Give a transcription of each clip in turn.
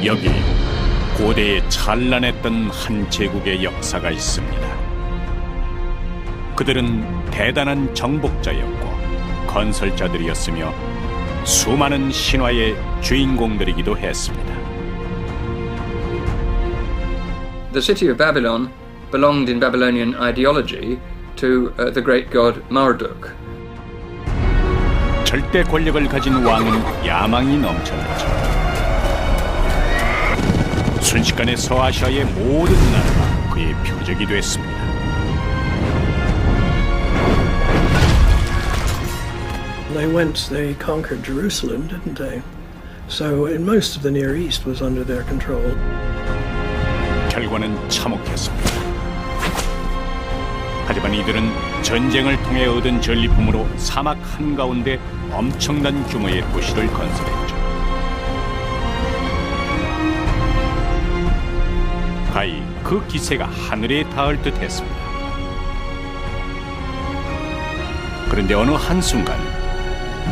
여기 고대에 찬란했던 한 제국의 역사가 있습니다. 그들은 대단한 정복자였고 건설자들이었으며 수많은 신화의 주인공들이기도 했습니다. The city of Babylon belonged in Babylonian ideology to the great god Marduk. 절대 권력을 가진 왕은 야망이 넘쳐났죠. 순식간에 서아시아의 모든 나라가 그의 표적이 됐습니다. They conquered Jerusalem, didn't they? So in most of the Near East was under their control. 결과는 참혹했습니다. 하지만 이들은 전쟁을 통해 얻은 전리품으로 사막 한가운데 엄청난 규모의 도시를 건설했죠. 가히 그 기세가 하늘에 닿을 듯 했습니다. 그런데 어느 한순간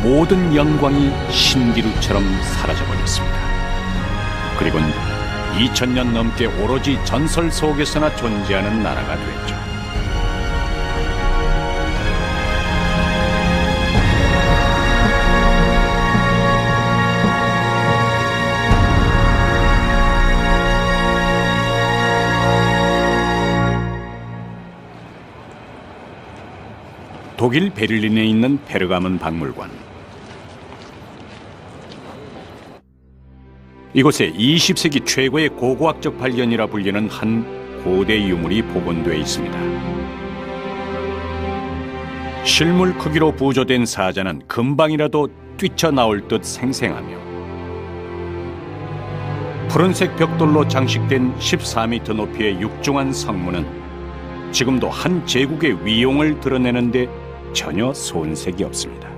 모든 영광이 신기루처럼 사라져버렸습니다. 그리고는 2000년 넘게 오로지 전설 속에서나 존재하는 나라가 됐죠. 독일 베를린에 있는 페르가몬 박물관. 이곳에 20세기 최고의 고고학적 발견이라 불리는 한 고대 유물이 복원되어 있습니다. 실물 크기로 부조된 사자는 금방이라도 뛰쳐나올 듯 생생하며 푸른색 벽돌로 장식된 14m 높이의 육중한 성문은 지금도 한 제국의 위용을 드러내는데 전혀 손색이 없습니다.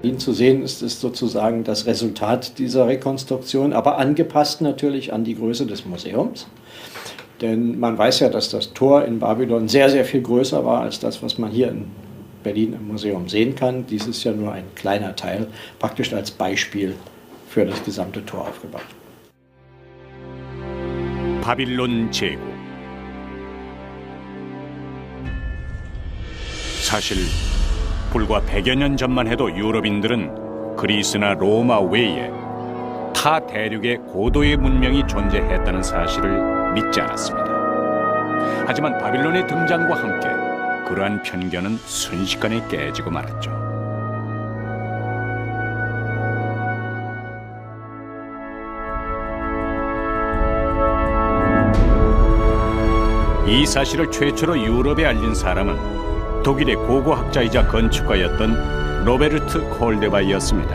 Ihn zu sehen ist sozusagen das Resultat dieser Rekonstruktion, aber angepasst natürlich an die Größe des Museums. Denn man weiß ja, dass das Tor in Babylon sehr, sehr viel größer war als das, was man hier in Berlin im Museum sehen kann. Dies ist ja nur ein kleiner Teil, praktisch als Beispiel für das gesamte Tor aufgebaut. 바빌론 제국. 사실 불과 100여 년 전만 해도 유럽인들은 그리스나 로마 외에 타 대륙에 고도의 문명이 존재했다는 사실을 믿지 않았습니다. 하지만 바빌론의 등장과 함께 그러한 편견은 순식간에 깨지고 말았죠. 이 사실을 최초로 유럽에 알린 사람은 독일의 고고학자이자 건축가였던 로베르트 콜데바이였습니다.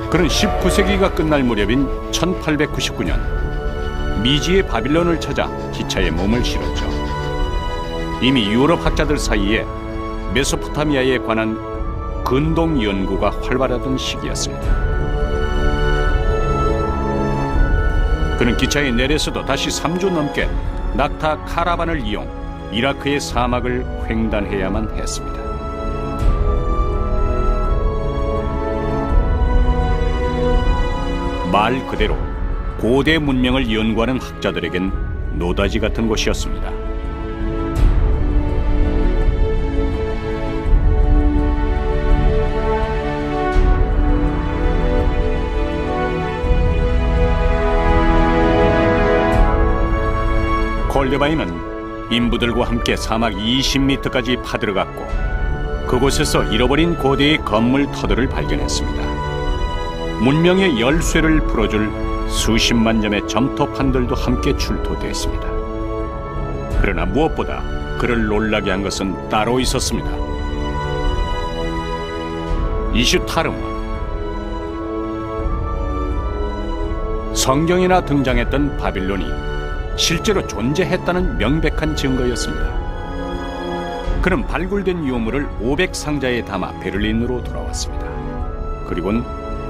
그는 19세기가 끝날 무렵인 1899년 미지의 바빌론을 찾아 기차에 몸을 실었죠. 이미 유럽 학자들 사이에 메소포타미아에 관한 근동 연구가 활발하던 시기였습니다. 그는 기차에 내려서도 다시 3주 넘게 낙타 카라반을 이용 이라크의 사막을 횡단해야만 했습니다. 말 그대로 고대 문명을 연구하는 학자들에겐 노다지 같은 곳이었습니다. 콜데바이는 인부들과 함께 사막 20m까지 파들어갔고 그곳에서 잃어버린 고대의 건물 터들을 발견했습니다. 문명의 열쇠를 풀어줄 수십만 점의 점토판들도 함께 출토됐습니다. 그러나 무엇보다 그를 놀라게 한 것은 따로 있었습니다. 이슈타르문. 성경에나 등장했던 바빌론이 실제로 존재했다는 명백한 증거였습니다. 그는 발굴된 유물을 500상자에 담아 베를린으로 돌아왔습니다. 그리고는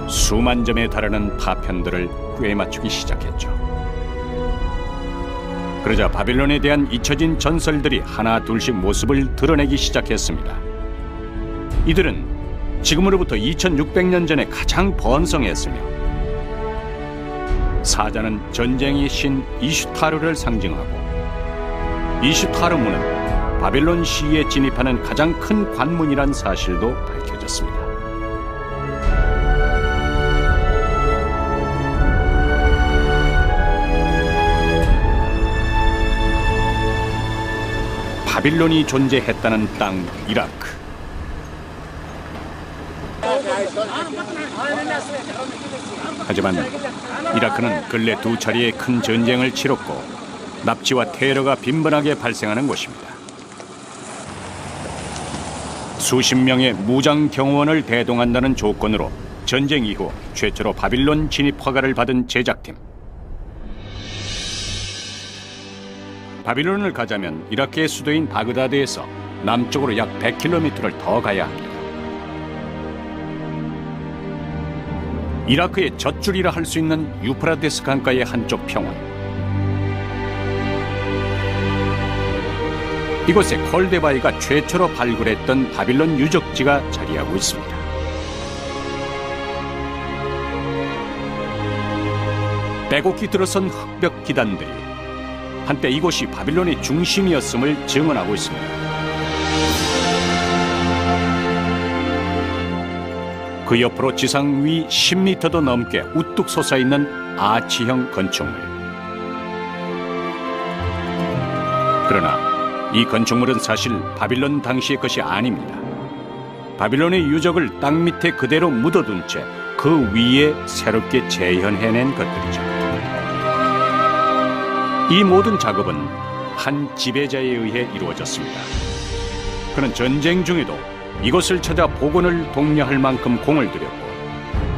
수만 점에 달하는 파편들을 꿰맞추기 시작했죠. 그러자 바빌론에 대한 잊혀진 전설들이 하나 둘씩 모습을 드러내기 시작했습니다. 이들은 지금으로부터 2600년 전에 가장 번성했으며 사자는 전쟁의 신 이슈타르를 상징하고 이슈타르문은 바빌론 시에 진입하는 가장 큰 관문이란 사실도 밝혀졌습니다. 바빌론이 존재했다는 땅 이라크. 하지만 이라크는 근래 두 차례의 큰 전쟁을 치렀고 납치와 테러가 빈번하게 발생하는 곳입니다. 수십 명의 무장 경호원을 대동한다는 조건으로 전쟁 이후 최초로 바빌론 진입 허가를 받은 제작팀. 바빌론을 가자면 이라크의 수도인 바그다드에서 남쪽으로 약 100km를 더 가야 합니다. 이라크의 젖줄이라 할 수 있는 유프라테스 강가의 한쪽 평원. 이곳에 콜데바이가 최초로 발굴했던 바빌론 유적지가 자리하고 있습니다. 빼곡히 들어선 흑벽 기단들이 한때 이곳이 바빌론의 중심이었음을 증언하고 있습니다. 그 옆으로 지상 위 10m도 넘게 우뚝 솟아있는 아치형 건축물. 그러나 이 건축물은 사실 바빌론 당시의 것이 아닙니다. 바빌론의 유적을 땅 밑에 그대로 묻어둔 채 그 위에 새롭게 재현해낸 것들이죠. 이 모든 작업은 한 지배자에 의해 이루어졌습니다. 그는 전쟁 중에도 이곳을 찾아 복원을 독려할 만큼 공을 들였고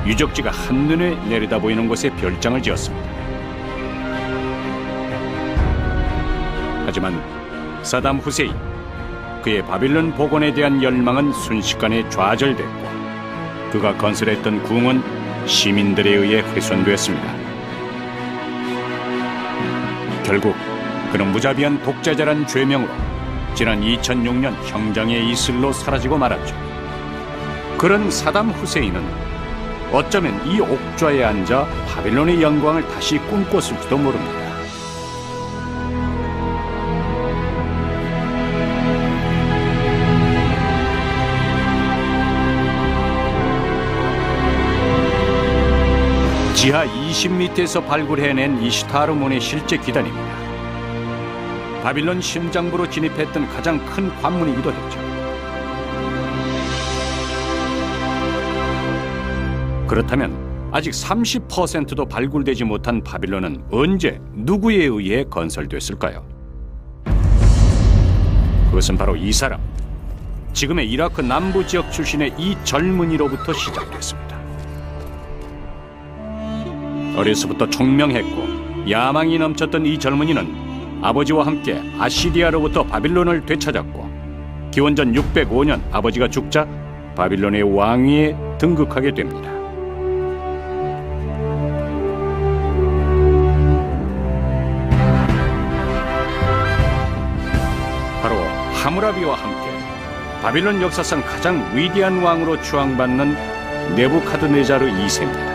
유적지가 한눈에 내려다 보이는 곳에 별장을 지었습니다. 하지만 사담 후세인, 그의 바빌론 복원에 대한 열망은 순식간에 좌절됐고 그가 건설했던 궁은 시민들에 의해 훼손되었습니다. 결국 그는 무자비한 독재자란 죄명으로 지난 2006년 형장의 이슬로 사라지고 말았죠. 그런 사담 후세인은 어쩌면 이 옥좌에 앉아 바빌론의 영광을 다시 꿈꿨을지도 모릅니다. 지하 20m에서 발굴해낸 이슈타르문의 실제 기단입니다. 바빌론 심장부로 진입했던 가장 큰 관문이기도 했죠. 그렇다면 아직 30%도 발굴되지 못한 바빌론은 언제 누구에 의해 건설됐을까요? 그것은 바로 이 사람, 지금의 이라크 남부 지역 출신의 이 젊은이로부터 시작됐습니다. 어려서부터 총명했고 야망이 넘쳤던 이 젊은이는 아버지와 함께 아시리아로부터 바빌론을 되찾았고 기원전 605년 아버지가 죽자 바빌론의 왕위에 등극하게 됩니다. 바로 하무라비와 함께 바빌론 역사상 가장 위대한 왕으로 추앙받는 네부카드네자르 2세입니다.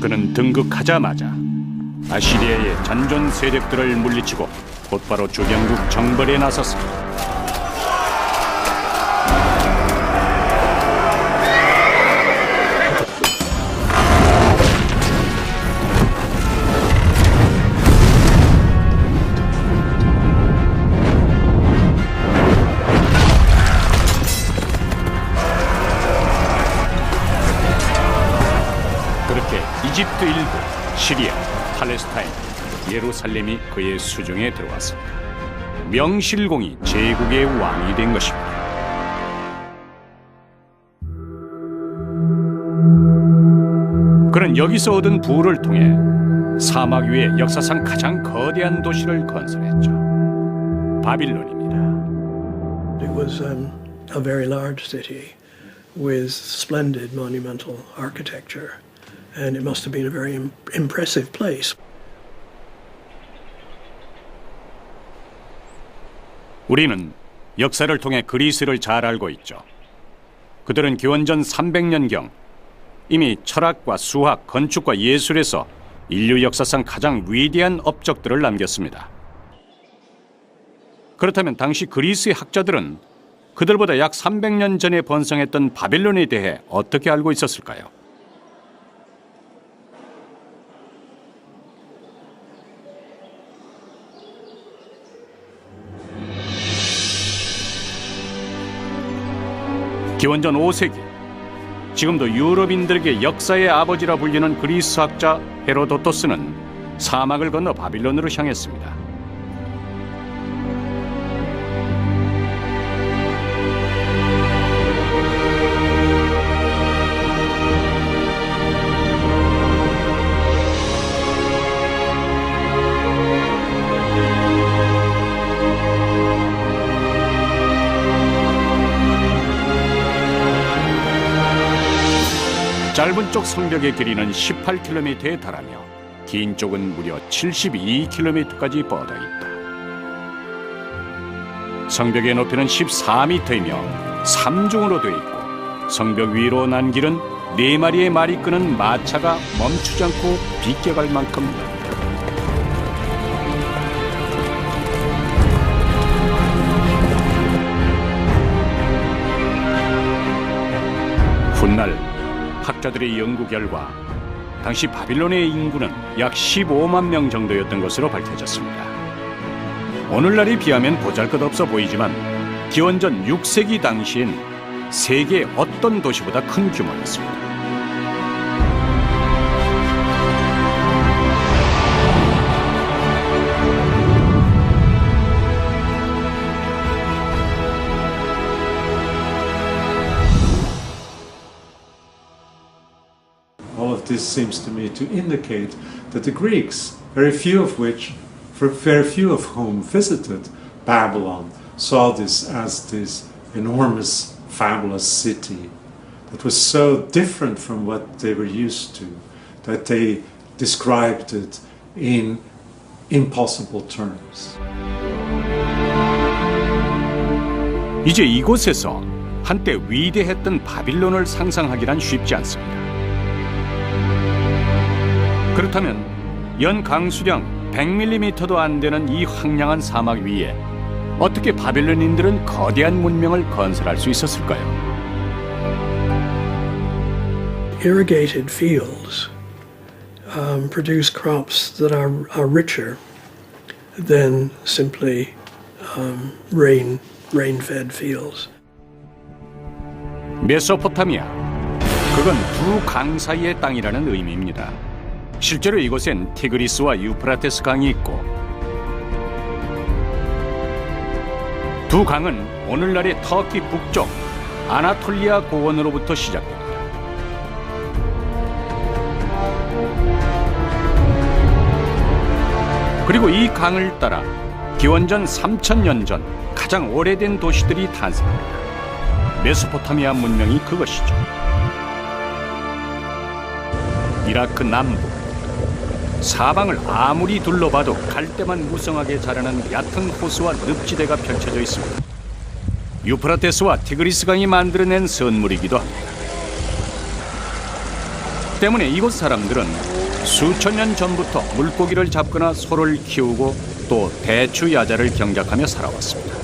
그는 등극하자마자 아시리아의 잔존 세력들을 물리치고 곧바로 주변국 정벌에 나섰습니다. 이집트 일부, 시리아, 팔레스타인, 예루살렘이 그의 수중에 들어왔습니다. 명실공히 제국의 왕이 된 것입니다. 그는 여기서 얻은 부를 통해 사막 위에 역사상 가장 거대한 도시를 건설했죠. 바빌론입니다. It was a very large city with splendid monumental architecture. and it must have been a very impressive place. 우리는 역사를 통해 그리스를 잘 알고 있죠. 그들은 기원전 300년경 이미 철학과 수학, 건축과 예술에서 인류 역사상 가장 위대한 업적들을 남겼습니다. 그렇다면 당시 그리스의 학자들은 그들보다 약 300년 전에 번성했던 바빌론에 대해 어떻게 알고 있었을까요? 기원전 5세기, 지금도 유럽인들에게 역사의 아버지라 불리는 그리스 학자 헤로도토스는 사막을 건너 바빌론으로 향했습니다. 짧은 쪽 성벽의 길이는 18km에 달하며 긴 쪽은 무려 72km까지 뻗어 있다. 성벽의 높이는 14m이며 3중으로 되어 있고 성벽 위로 난 길은 4마리의 말이 끄는 마차가 멈추지 않고 비껴갈 만큼 넓다. 훗날 학자들의 연구 결과 당시 바빌론의 인구는 약 15만 명 정도였던 것으로 밝혀졌습니다. 오늘날에 비하면 보잘것없어 보이지만 기원전 6세기 당시엔 세계 어떤 도시보다 큰 규모였습니다. All of this seems to me to indicate that the Greeks, very few of whom visited Babylon, saw this as this enormous, fabulous city that was so different from what they were used to, that they described it in impossible terms. 이제 이곳에서 한때 위대했던 바빌론을 상상하기란 쉽지 않습니다. 그렇다면 연 강수량 100mm도 안 되는 이 황량한 사막 위에 어떻게 바빌론인들은 거대한 문명을 건설할 수 있었을까요? Irrigated fields produce crops that are richer than simply rain-fed fields. 메소포타미아, 그건 두 강 사이의 땅이라는 의미입니다. 실제로 이곳엔 티그리스와 유프라테스 강이 있고 두 강은 오늘날의 터키 북쪽 아나톨리아 고원으로부터 시작됩니다. 그리고 이 강을 따라 기원전 3000년 전 가장 오래된 도시들이 탄생합니다. 메소포타미아 문명이 그것이죠. 이라크 남부, 사방을 아무리 둘러봐도 갈대만 무성하게 자라는 얕은 호수와 늪지대가 펼쳐져 있습니다. 유프라테스와 티그리스 강이 만들어낸 선물이기도 합니다. 때문에 이곳 사람들은 수천 년 전부터 물고기를 잡거나 소를 키우고 또 대추 야자를 경작하며 살아왔습니다.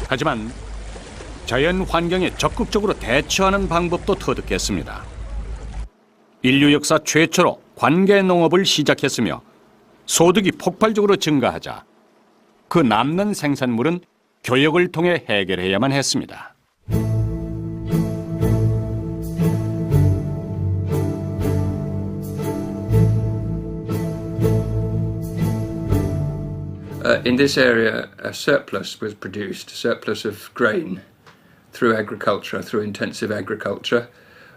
하지만 자연 환경에 적극적으로 대처하는 방법도 터득했습니다. 인류 역사 최초로 관계 농업을 시작했으며 소득이 폭발적으로 증가하자 그 남는 생산물은 교역을 통해 해결해야만 했습니다. In this area, a surplus was produced, a surplus of grain, through agriculture, through intensive agriculture.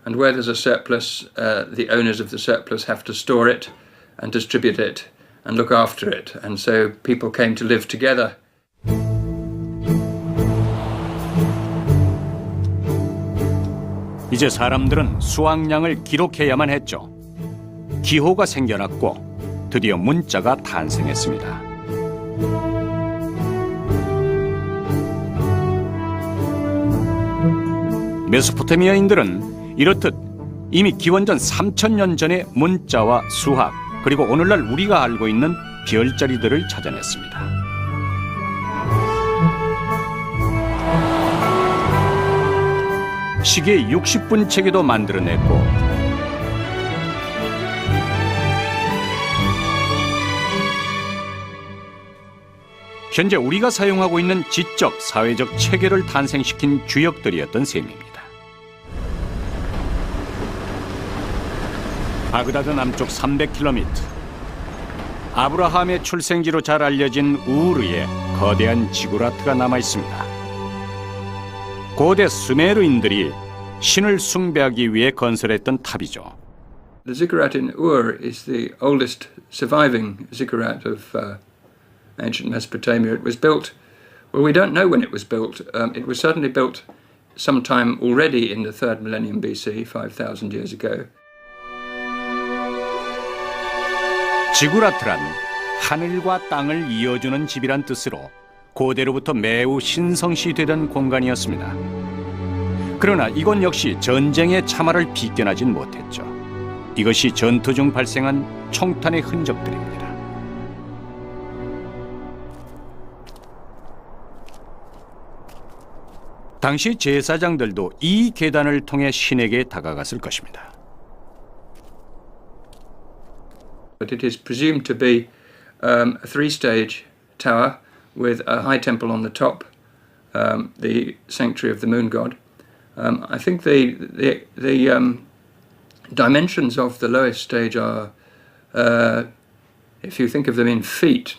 And where there's a surplus, the owners of the surplus have to store it and distribute it and look after it. And so people came to live together. 이제 사람들은 수확량을 기록해야만 했죠. 기호가 생겨났고 드디어 문자가 탄생했습니다. 메소포타미아인들은 이렇듯 이미 기원전 3000년 전에 문자와 수학, 그리고 오늘날 우리가 알고 있는 별자리들을 찾아냈습니다. 시계 60분 체계도 만들어냈고 현재 우리가 사용하고 있는 지적, 사회적 체계를 탄생시킨 주역들이었던 셈입니다. 바그다드 남쪽 300km, 아브라함의 출생지로 잘 알려진 우르에 거대한 지구라트가 남아 있습니다. 고대 수메르인들이 신을 숭배하기 위해 건설했던 탑이죠. The ziggurat in Ur is the oldest surviving ziggurat of ancient Mesopotamia. It was built, well, we don't know when it was built. It was certainly built sometime already in the 3rd millennium BC, 5,000 years ago. 지구라트란 하늘과 땅을 이어주는 집이란 뜻으로 고대로부터 매우 신성시되던 공간이었습니다. 그러나 이곳 역시 전쟁의 참화를 비껴나진 못했죠. 이것이 전투 중 발생한 총탄의 흔적들입니다. 당시 제사장들도 이 계단을 통해 신에게 다가갔을 것입니다. But it is presumed to be a 3-stage tower with a high temple on the top, the sanctuary of the moon god. I think the dimensions of the lowest stage are, if you think of them in feet,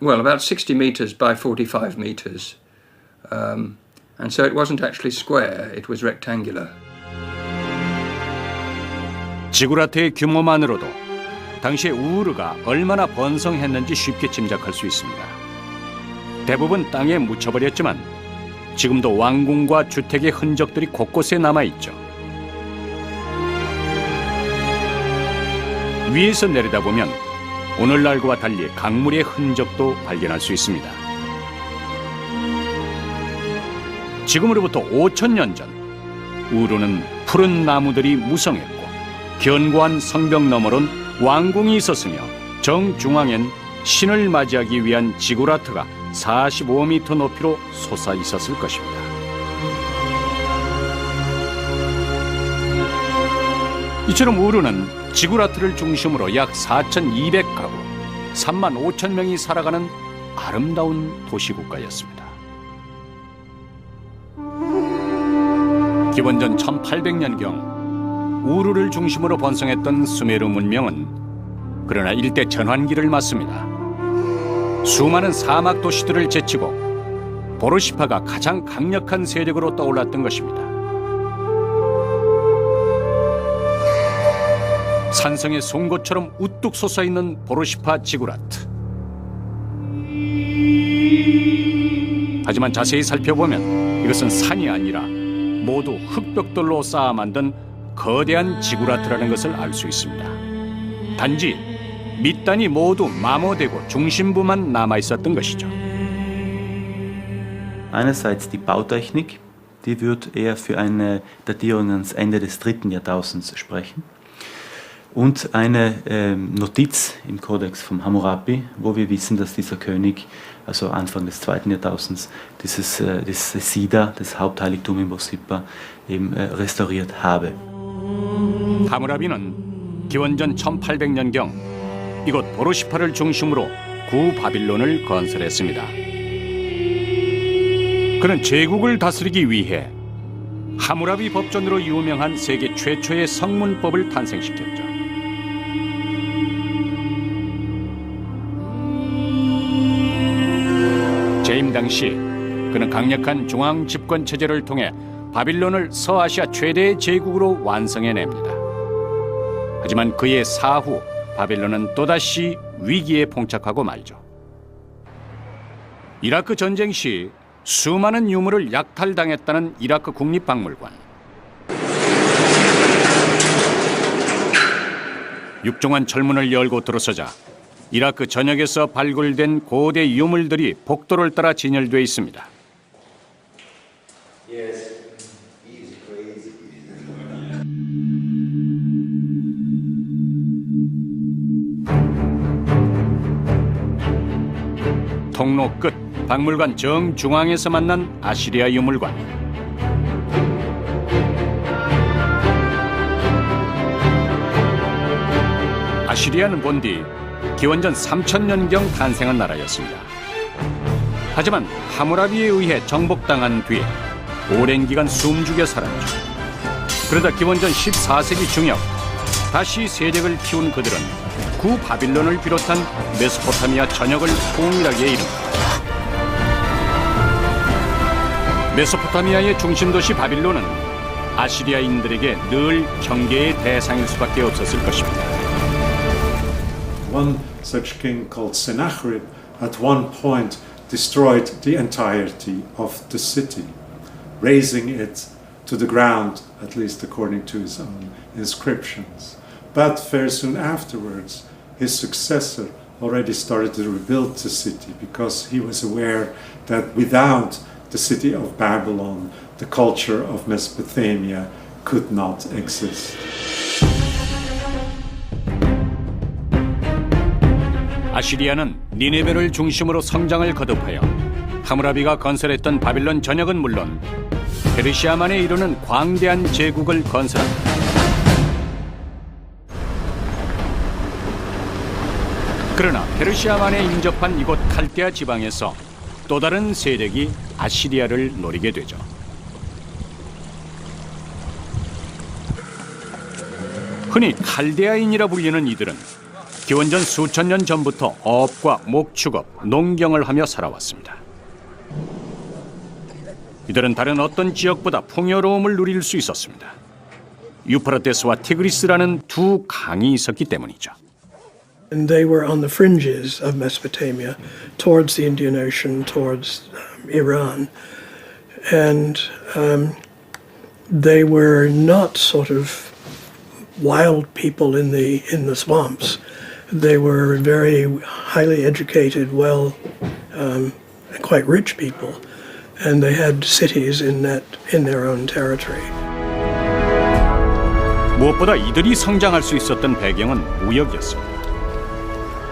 well, about 60 meters by 45 meters. And so it wasn't actually square, it was rectangular. 지구라트의 규모만으로도 당시에 우르가 얼마나 번성했는지 쉽게 짐작할 수 있습니다. 대부분 땅에 묻혀버렸지만 지금도 왕궁과 주택의 흔적들이 곳곳에 남아있죠. 위에서 내려다보면 오늘날과 달리 강물의 흔적도 발견할 수 있습니다. 지금으로부터 5000년 전 우르는 푸른 나무들이 무성했고 견고한 성벽 너머론 왕궁이 있었으며 정중앙엔 신을 맞이하기 위한 지구라트가 45m 높이로 솟아 있었을 것입니다. 이처럼 우르는 지구라트를 중심으로 약 4200가구, 35,000명이 살아가는 아름다운 도시국가였습니다. 기원전 1800년경 우르를 중심으로 번성했던 수메르 문명은 그러나 일대 전환기를 맞습니다. 수많은 사막 도시들을 제치고 보르시파가 가장 강력한 세력으로 떠올랐던 것입니다. 산성의 송곳처럼 우뚝 솟아있는 보르시파 지구라트. 하지만 자세히 살펴보면 이것은 산이 아니라 모두 흙벽돌로 쌓아 만든 거대한 지구라트라는 것을 알 수 있습니다. 단지 밑단이 모두 마모되고 중심부만 남아 있었던 것이죠. Einerseits die Bautechnik, die wird eher für eine Datierung ans Ende des 3. Jahrtausends sprechen. Und eine Notiz im Kodex vom Hammurapi, wo wir wissen, dass dieser König, also Anfang des 2. Jahrtausends, dieses Sida, das Hauptheiligtum in Borsippa, eben restauriert habe. 하무라비는 기원전 1800년경 이곳 보르시파를 중심으로 구바빌론을 건설했습니다. 그는 제국을 다스리기 위해 하무라비 법전으로 유명한 세계 최초의 성문법을 탄생시켰죠. 재임 당시 그는 강력한 중앙 집권 체제를 통해 바빌론을 서아시아 최대의 제국으로 완성해냅니다. 하지만 그의 사후 바빌론은 또다시 위기에 봉착하고 말죠. 이라크 전쟁 시 수많은 유물을 약탈당했다는 이라크 국립박물관. 육중한 철문을 열고 들어서자 이라크 전역에서 발굴된 고대 유물들이 복도를 따라 진열돼 있습니다. 통로 끝 박물관 정중앙에서 만난 아시리아 유물관. 아시리아는 본디 기원전 3000년경 탄생한 나라였습니다. 하지만 하무라비에 의해 정복당한 뒤에 오랜 기간 숨죽여 살았죠. 그러다 기원전 14세기 중엽 다시 세력을 키운 그들은 구 바빌론을 비롯한 메소포타미아 전역을 통일하게 이릅니다. 메소포타미아의 중심도시 바빌론은 아시리아인들에게 늘 경계의 대상일 수밖에 없었을 것입니다. One such king called Sennacherib at one point destroyed the entirety of the city, razing it to the ground, at least according to his own inscriptions. But very soon afterwards, his successor already started to rebuild the city because he was aware that without the city of Babylon, the culture of Mesopotamia could not exist. 아시리아는 니네베를 중심으로 성장을 거듭하여 하무라비가 건설했던 바빌론 전역은 물론 페르시아만에 이르는 광대한 제국을 건설합니다. 그러나 페르시아만에 인접한 이곳 칼데아 지방에서 또 다른 세력이 아시리아를 노리게 되죠. 흔히 칼데아인이라 불리는 이들은 기원전 수천 년 전부터 어업과 목축업, 농경을 하며 살아왔습니다. 이들은 다른 어떤 지역보다 풍요로움을 누릴 수 있었습니다. 유프라테스와 티그리스라는 두 강이 있었기 때문이죠. And they were on the fringes of Mesopotamia, towards the Indian Ocean, towards Iran. And they were not sort of wild people in the swamps. They were very highly educated, quite rich people, and they had cities in their own territory. 무엇보다 이들이 성장할 수 있었던 배경은 무역이었습니다.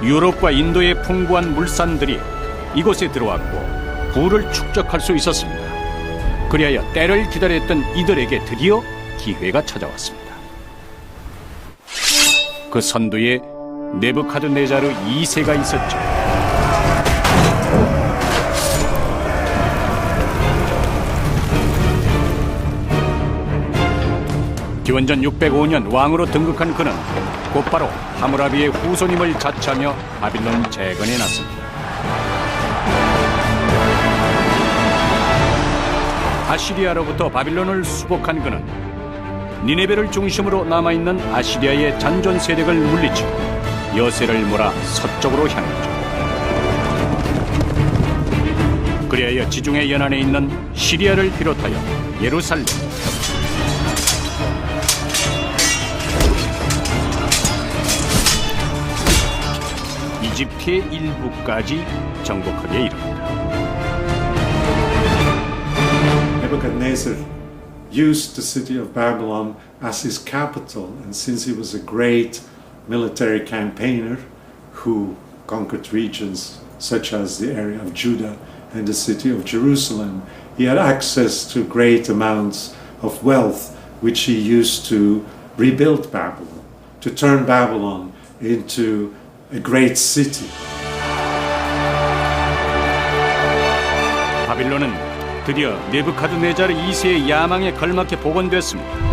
유럽과 인도의 풍부한 물산들이 이곳에 들어왔고 부를 축적할 수 있었습니다. 그리하여 때를 기다렸던 이들에게 드디어 기회가 찾아왔습니다. 그 선두에 네부카드네자르 2세가 있었죠. 기원전 605년 왕으로 등극한 그는 곧바로 하무라비의 후손임을 자처하며 바빌론 재건에 나섭니다. 아시리아로부터 바빌론을 수복한 그는 니네베를 중심으로 남아있는 아시리아의 잔존 세력을 물리치고 여세를 몰아 서쪽으로 향했죠. 그리하여 지중해 연안에 있는 시리아를 비롯하여 예루살렘, 이집트의 일부까지 정복하게 이릅니다. Nebuchadnezzar used the city of Babylon as his capital, and since he was a great military campaigner who conquered regions such as the area of Judah and the city of Jerusalem, he had access to great amounts of wealth which he used to rebuild Babylon, to turn Babylon into a great city. 바빌론은 드디어 네부카드네자르 2세의 야망에 걸맞게 복원됐습니다.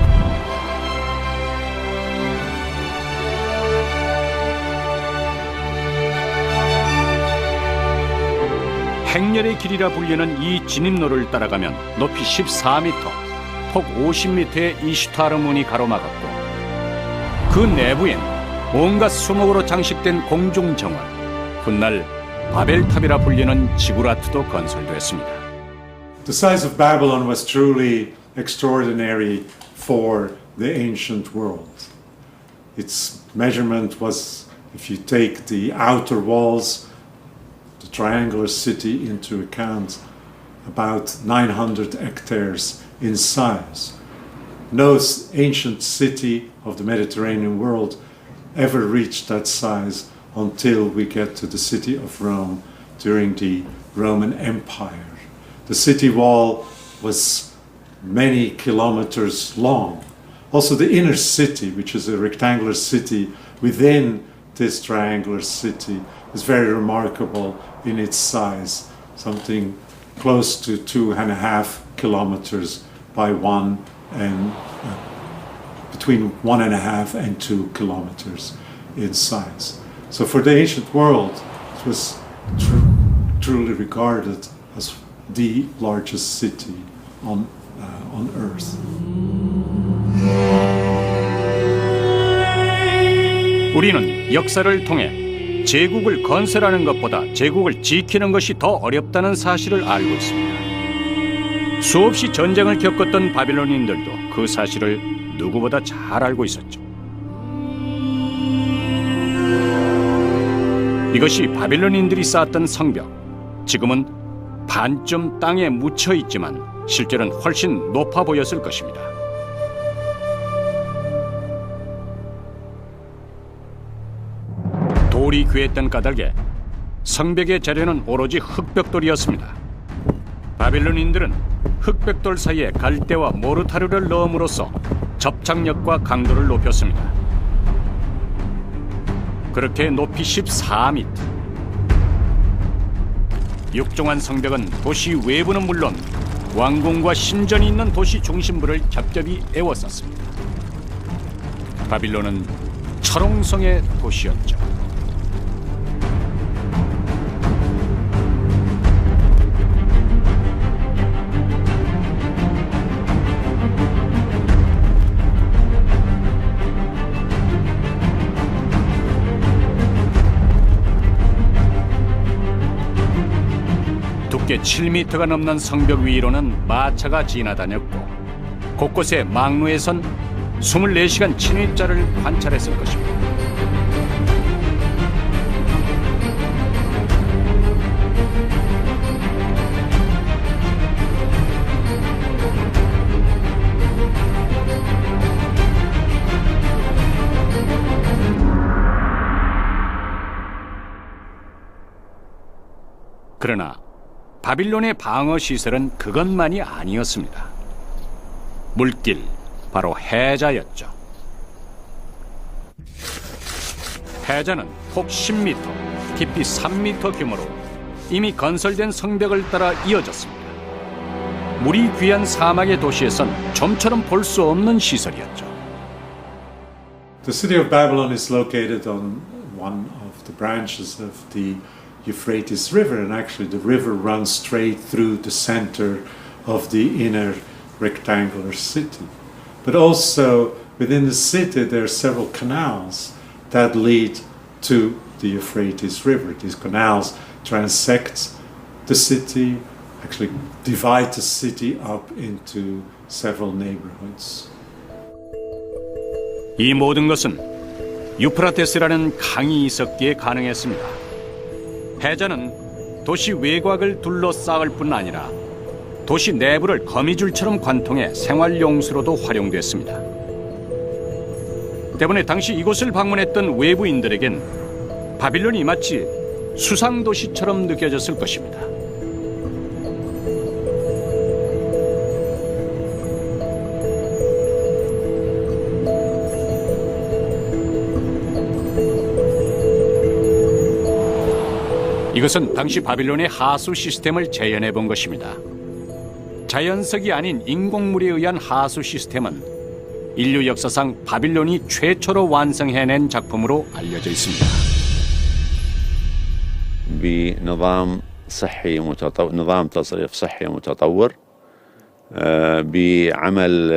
행렬의 길이라 불리는 이 진입로를 따라가면 높이 14m, 폭 50m의 이슈타르 문이 가로막았고 그 내부엔 온갖 수목으로 장식된 공중정원, 훗날 바벨탑이라 불리는 지구라트도 건설됐습니다. The size of Babylon was truly extraordinary for the ancient world. its measurement was, if you take the outer walls, the triangular city into account, about 900 hectares in size. No ancient city of the Mediterranean world ever reached that size until we get to the city of Rome during the Roman Empire. The city wall was many kilometers long. Also the inner city, which is a rectangular city within this triangular city, is very remarkable in its size, something close to 2.5 kilometers by between 1.5 and 2 kilometers in size. So for the ancient world, it was truly regarded as the largest city on earth. 우리는 역사를 통해 제국을 건설하는 것보다 제국을 지키는 것이 더 어렵다는 사실을 알고 있습니다. 수없이 전쟁을 겪었던 바빌론인들도 그 사실을 누구보다 잘 알고 있었죠. 이것이 바빌론인들이 쌓았던 성벽, 지금은 반쯤 땅에 묻혀 있지만 실제로는 훨씬 높아 보였을 것입니다. 돌이 귀했던 까닭에 성벽의 재료는 오로지 흑벽돌이었습니다. 바빌론인들은 흑벽돌 사이에 갈대와 모르타르를 넣음으로써 접착력과 강도를 높였습니다. 그렇게 높이 14m. 육중한 성벽은 도시 외부는 물론 왕궁과 신전이 있는 도시 중심부를 겹겹이 에워쌌습니다. 바빌론은 철옹성의 도시였죠. 두께 7m가 넘는 성벽 위로는 마차가 지나다녔고 곳곳에 망루에 선 24시간 침입자를 관찰했을 것입니다. 그러나 바빌론의 방어 시설은 그것만이 아니었습니다. 물길, 바로 해자였죠. 해자는 폭 10m, 깊이 3m 규모로 이미 건설된 성벽을 따라 이어졌습니다. 물이 귀한 사막의 도시에선 좀처럼 볼 수 없는 시설이었죠. The city of Babylon is located on one of the branches of the Euphrates River, and actually the river runs straight through the center of the inner rectangular city. But also within the city there are several canals that lead to the Euphrates River. These canals transect the city, actually divide the city up into several neighborhoods. 이 모든 것은 유프라테스라는 강이 있었기에 가능했습니다. 해자는 도시 외곽을 둘러싸을 뿐 아니라 도시 내부를 거미줄처럼 관통해 생활용수로도 활용됐습니다. 때문에 당시 이곳을 방문했던 외부인들에겐 바빌론이 마치 수상도시처럼 느껴졌을 것입니다. 이것은 당시 바빌론의 하수 시스템을 재현해 본 것입니다. 자연석이 아닌 인공물에 의한 하수 시스템은 인류 역사상 바빌론이 최초로 완성해낸 작품으로 알려져 있습니다. بنظام صحي متطور، نظام تصريف صحي متطور، بعمل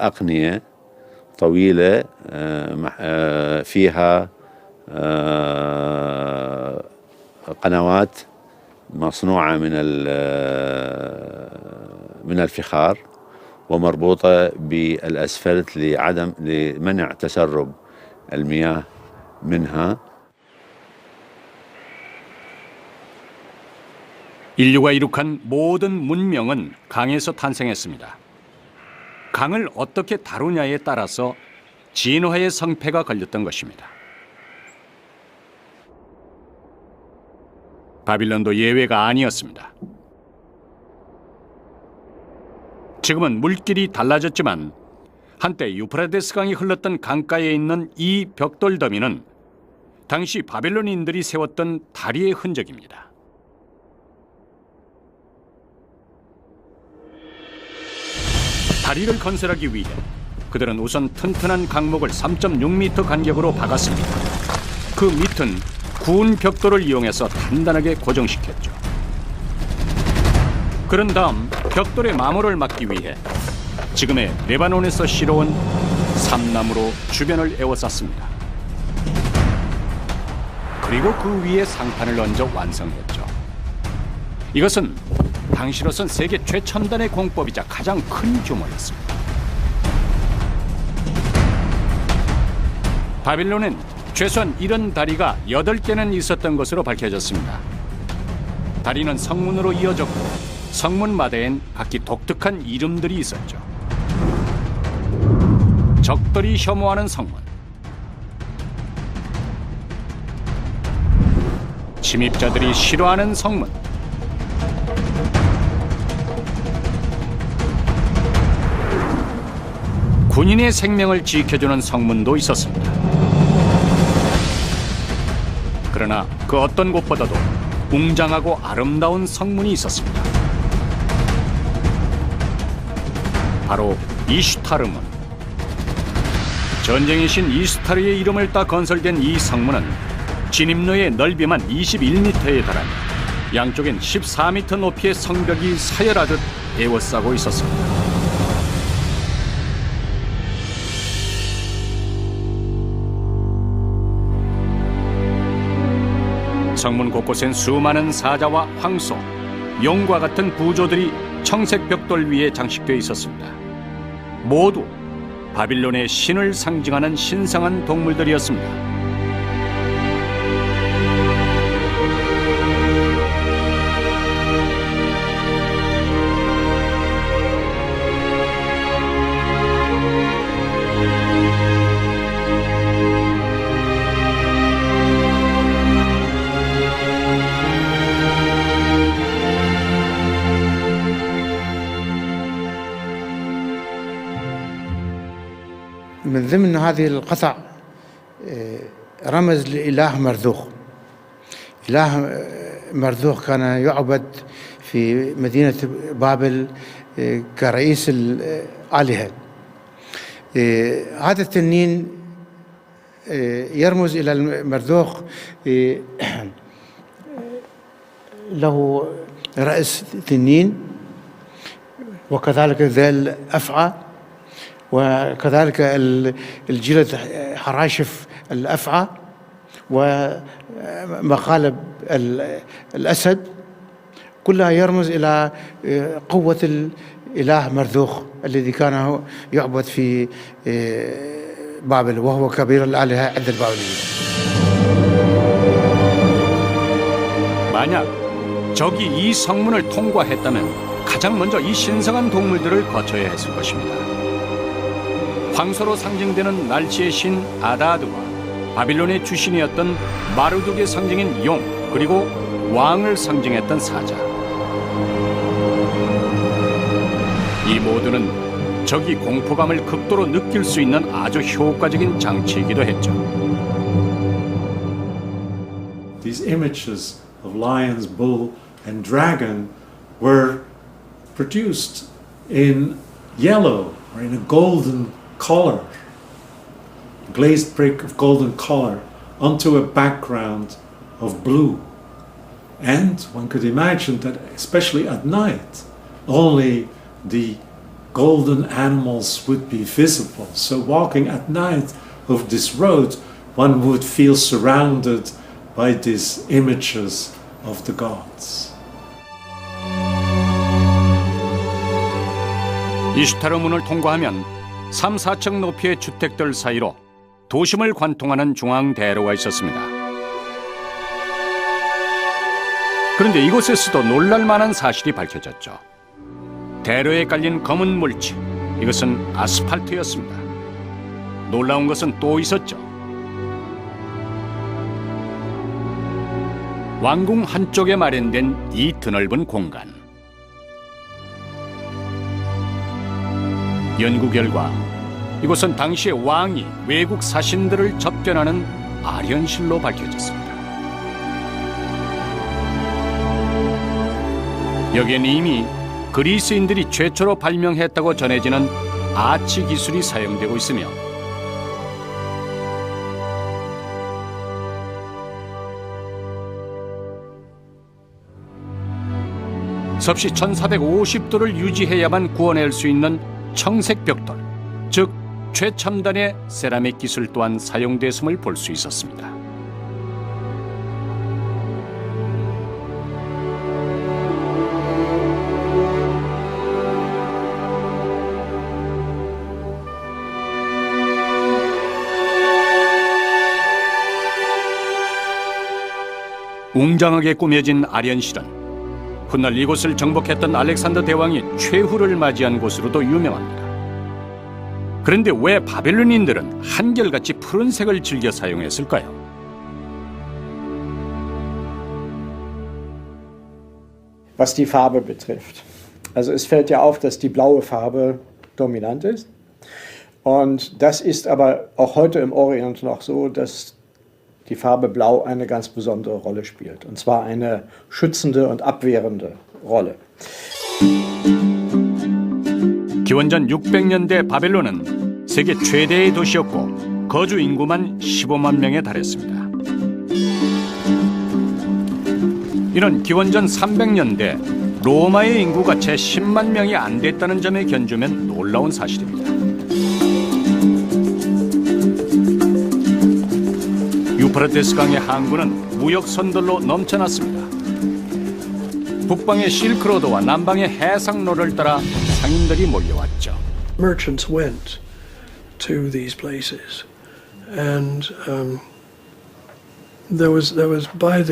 أقنية طويلة فيها قنوات مصنوعة من الفخار ومربوطة بالأسفلت لمنع تسرب المياه منها. 인류가 이룩한 모든 문명은 강에서 탄생했습니다. 강을 어떻게 다루냐에 따라서 진화의 성패가 걸렸던 것입니다. 바빌론도 예외가 아니었습니다. 지금은 물길이 달라졌지만 한때 유프라데스 강이 흘렀던 강가에 있는 이 벽돌 더미는 당시 바빌론인들이 세웠던 다리의 흔적입니다. 다리를 건설하기 위해 그들은 우선 튼튼한 강목을 3.6m 간격으로 박았습니다. 그 밑은 구운 벽돌을 이용해서 단단하게 고정시켰죠. 그런 다음 벽돌의 마모를 막기 위해 지금의 레바논에서 실어온 삼나무로 주변을 에워쌌습니다. 그리고 그 위에 상판을 얹어 완성했죠. 이것은 당시로선 세계 최첨단의 공법이자 가장 큰 규모였습니다. 바빌론엔 최소한 이런 다리가 8개는 있었던 것으로 밝혀졌습니다. 다리는 성문으로 이어졌고 성문마다엔 각기 독특한 이름들이 있었죠. 적들이 혐오하는 성문, 침입자들이 싫어하는 성문, 군인의 생명을 지켜주는 성문도 있었습니다. 그러나 그 어떤 곳보다도 웅장하고 아름다운 성문이 있었습니다. 바로 이슈타르문. 전쟁의 신 이슈타르의 이름을 따 건설된 이 성문은 진입로의 넓이만 21m에 달하며 양쪽엔 14m 높이의 성벽이 서열하듯 에워싸고 있었습니다. 성문 곳곳엔 수많은 사자와 황소, 용과 같은 부조들이 청색 벽돌 위에 장식되어 있었습니다. 모두 바빌론의 신을 상징하는 신성한 동물들이었습니다. من ضمن هذه القطع رمز لإله مرذوخ. إله مرذوخ كان يعبد في مدينة بابل كرئيس الآلهة. هذا التنين يرمز إلى المرذوخ، له رأس تنين وكذلك ذيل أفعى، وكذلك الجلد حراشف الأفعى ومقالب الأسد، كلها يرمز إلى قوة الإله مرذوخ الذي كان يعبد في بابل، وهو كبير الآلهة عند البابليين. 만약 적이 이 성문을 통과했다면 가장 먼저 이 신성한 동물들을 거쳐야 했을 것입니다. 황소로 상징되는 날씨의 신 아다드와 바빌론의 주신이었던 마르둑의 상징인 용, 그리고 왕을 상징했던 사자. 이 모두는 적이 공포감을 극도로 느낄 수 있는 아주 효과적인 장치이기도 했죠. These images of lions, bull, and dragon were produced in yellow or in a golden color, glazed brick of golden color onto a background of blue. And one could imagine that, especially at night, only the golden animals would be visible. So walking at night of this road, one would feel surrounded by these images of the gods. 이슈타르 문을 통과하면 3, 4층 높이의 주택들 사이로 도심을 관통하는 중앙대로가 있었습니다. 그런데 이곳에서도 놀랄만한 사실이 밝혀졌죠. 대로에 깔린 검은 물질, 이것은 아스팔트였습니다. 놀라운 것은 또 있었죠. 왕궁 한쪽에 마련된 이 드넓은 공간. 연구 결과 이곳은 당시의 왕이 외국 사신들을 접견하는 아련실로 밝혀졌습니다. 여기에는 이미 그리스인들이 최초로 발명했다고 전해지는 아치 기술이 사용되고 있으며 섭씨 1450도를 유지해야만 구워낼 수 있는 청색 벽돌, 즉 최첨단의 세라믹 기술 또한 사용됐음을 볼 수 있었습니다. 웅장하게 꾸며진 아련실은 훗날 이곳을 정복했던 알렉산더 대왕이 최후를 맞이한 곳으로도 유명합니다. 그런데 왜 바벨론인들은 한결같이 푸른색을 즐겨 사용했을까요? Was die Farbe betrifft. Also es fällt ja auf, dass die blaue Farbe dominant ist. Und das ist aber auch heute im Orient noch so, dass die Farbe Blau eine ganz besondere Rolle spielt. Und zwar eine schützende und abwehrende Rolle. 기원전 600년대 바벨론은 세계 최대의 도시였고 거주 인구만 15만 명에 달했습니다. 이런 기원전 300년대 로마의 인구가 채 10만 명이 안 됐다는 점에 견주면 놀라운 사실입니다. 유프라테스 강의 항구는 무역 선들로 넘쳐났습니다. 북방의 실크로드와 남방의 해상로를 따라 상인들이 몰려왔죠. Merchants went to these places, and there was by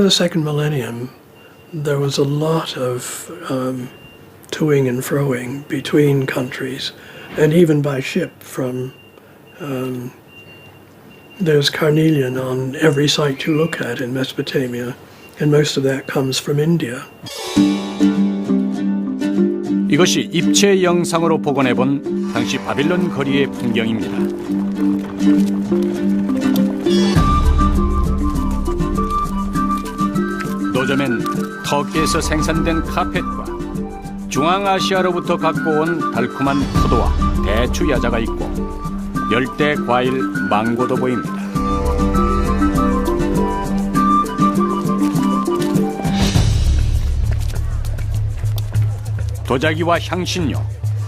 the second millennium there was a lot of toing and froing between countries, and even by ship from. There's carnelian on every site you look at in Mesopotamia, and most of that comes from India. 이것이 입체 영상으로 복원해본 당시 바빌론 거리의 풍경입니다. 노점엔 터키에서 생산된 카펫과 중앙아시아로부터 갖고 온 달콤한 포도와 대추 야자가 있고 열대 과일 망고도 보입니다. 도자기와 향신료,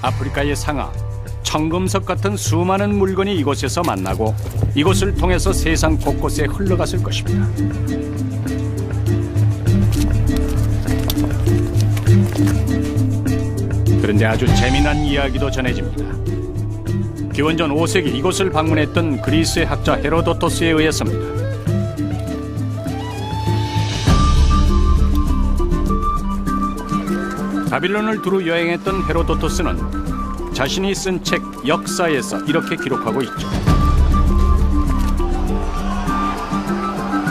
아프리카의 상아, 청금석 같은 수많은 물건이 이곳에서 만나고 이곳을 통해서 세상 곳곳에 흘러갔을 것입니다. 그런데 아주 재미난 이야기도 전해집니다. 기원전 5세기 이곳을 방문했던 그리스의 학자 헤로도토스에 의해서입니다. 바빌론을 두루 여행했던 헤로도토스는 자신이 쓴 책 역사에서 이렇게 기록하고 있죠.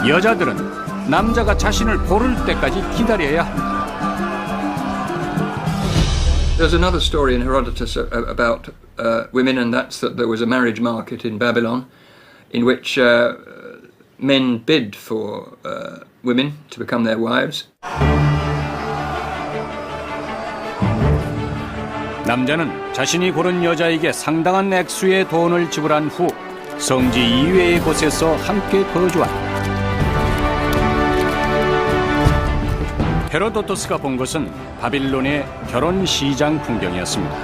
여자들은 남자가 자신을 고를 때까지 기다려야 한다. There's another story in Herodotus about women, and that's that there was a marriage market in Babylon in which men bid for women to become their wives. 남자는 자신이 고른 여자에게 상당한 액수의 돈을 지불한 후 성지 이외의 곳에서 함께 거주한다. 헤로도토스가 본 것은 바빌론의 결혼 시장 풍경이었습니다.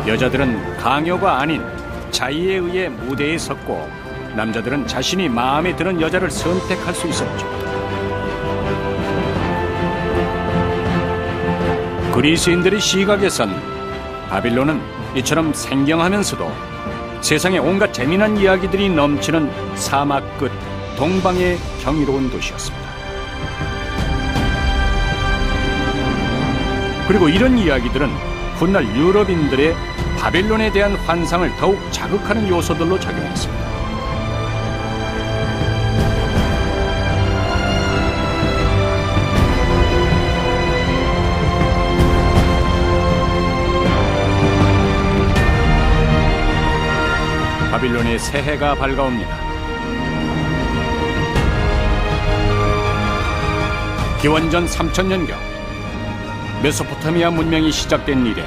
여자들은 강요가 아닌 자의에 의해 무대에 섰고 남자들은 자신이 마음에 드는 여자를 선택할 수 있었죠. 그리스인들의 시각에선 바빌론은 이처럼 생경하면서도 세상에 온갖 재미난 이야기들이 넘치는 사막 끝 동방의 경이로운 도시였습니다. 그리고 이런 이야기들은 훗날 유럽인들의 바빌론에 대한 환상을 더욱 자극하는 요소들로 작용했습니다. 바빌론의 새해가 밝아옵니다. 기원전 3000년경 메소포타미아 문명이 시작된 이래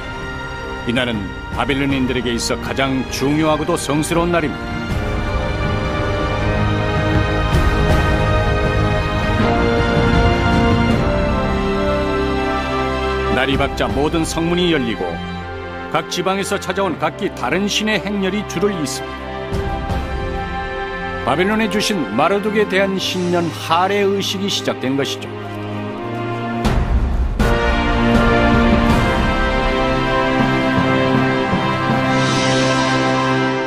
이날은 바빌론인들에게 있어 가장 중요하고도 성스러운 날입니다. 날이 밝자 모든 성문이 열리고 각 지방에서 찾아온 각기 다른 신의 행렬이 줄을 잇습니다. 바빌론에 주신 마르둑에 대한 신년 할애 의식이 시작된 것이죠.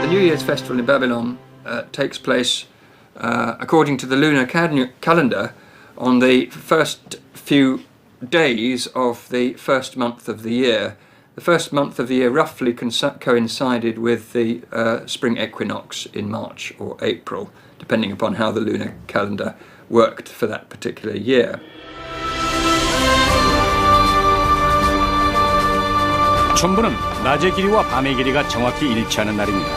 The New Year's festival in Babylon takes place according to the lunar calendar on the first few days of the first month of the year. The first month of the year roughly coincided with the spring equinox in March or April, depending upon how the lunar calendar worked for that particular year. 춘분은 낮의 길이와 밤의 길이가 정확히 일치하는 날입니다.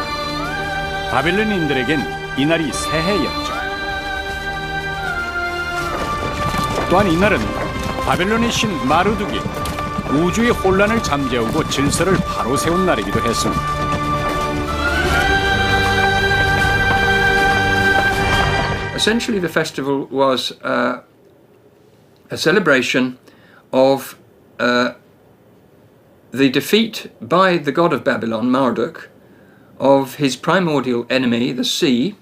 바빌론인들에겐 이날이 새해였죠. 또한 이날은 바빌론의 신 마르둑이 우주의 혼란을 잠재우고 질서를 바로 세운 날이기도 했습니다. Essentially, the festival was a celebration of the defeat by the god of Babylon, Marduk, of his primordial enemy, the sea,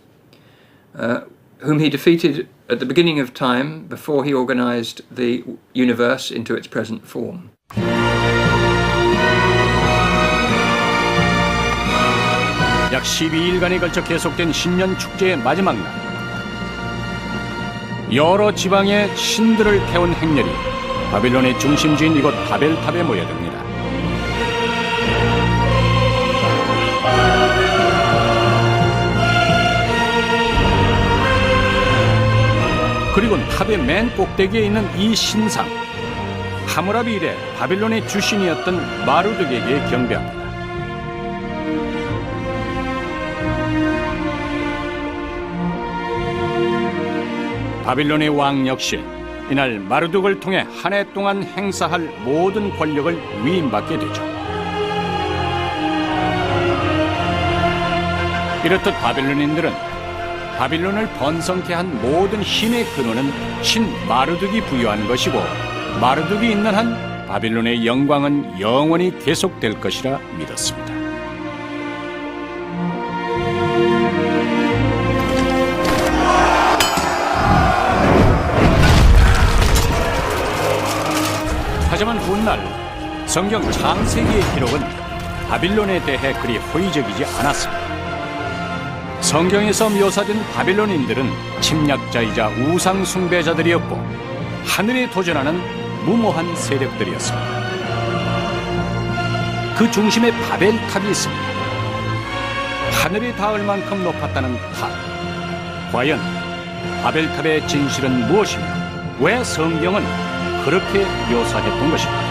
whom he defeated at the beginning of time before he organized the universe into its present form. 약 12일간에 걸쳐 계속된 신년 축제의 마지막 날, 여러 지방의 신들을 태운 행렬이 바빌론의 중심지인 이곳 바벨탑에 모여듭니다. 그리고 탑의 맨 꼭대기에 있는 이 신상, 하무라비 이래 바빌론의 주신이었던 마르둑에게 경배합니다. 바빌론의 왕 역시 이날 마르둑을 통해 한 해 동안 행사할 모든 권력을 위임받게 되죠. 이렇듯 바빌론인들은 바빌론을 번성케 한 모든 힘의 근원은 신 마르둑이 부여한 것이고, 마르둑이 있는 한 바빌론의 영광은 영원히 계속될 것이라 믿었습니다. 하지만 훗날 성경 창세기의 기록은 바빌론에 대해 그리 호의적이지 않았습니다. 성경에서 묘사된 바빌론인들은 침략자이자 우상 숭배자들이었고 하늘에 도전하는 무모한 세력들이었습니다. 그 중심에 바벨탑이 있습니다. 하늘에 닿을 만큼 높았다는 탑. 과연 바벨탑의 진실은 무엇이며 왜 성경은 그렇게 묘사했던 것입니까?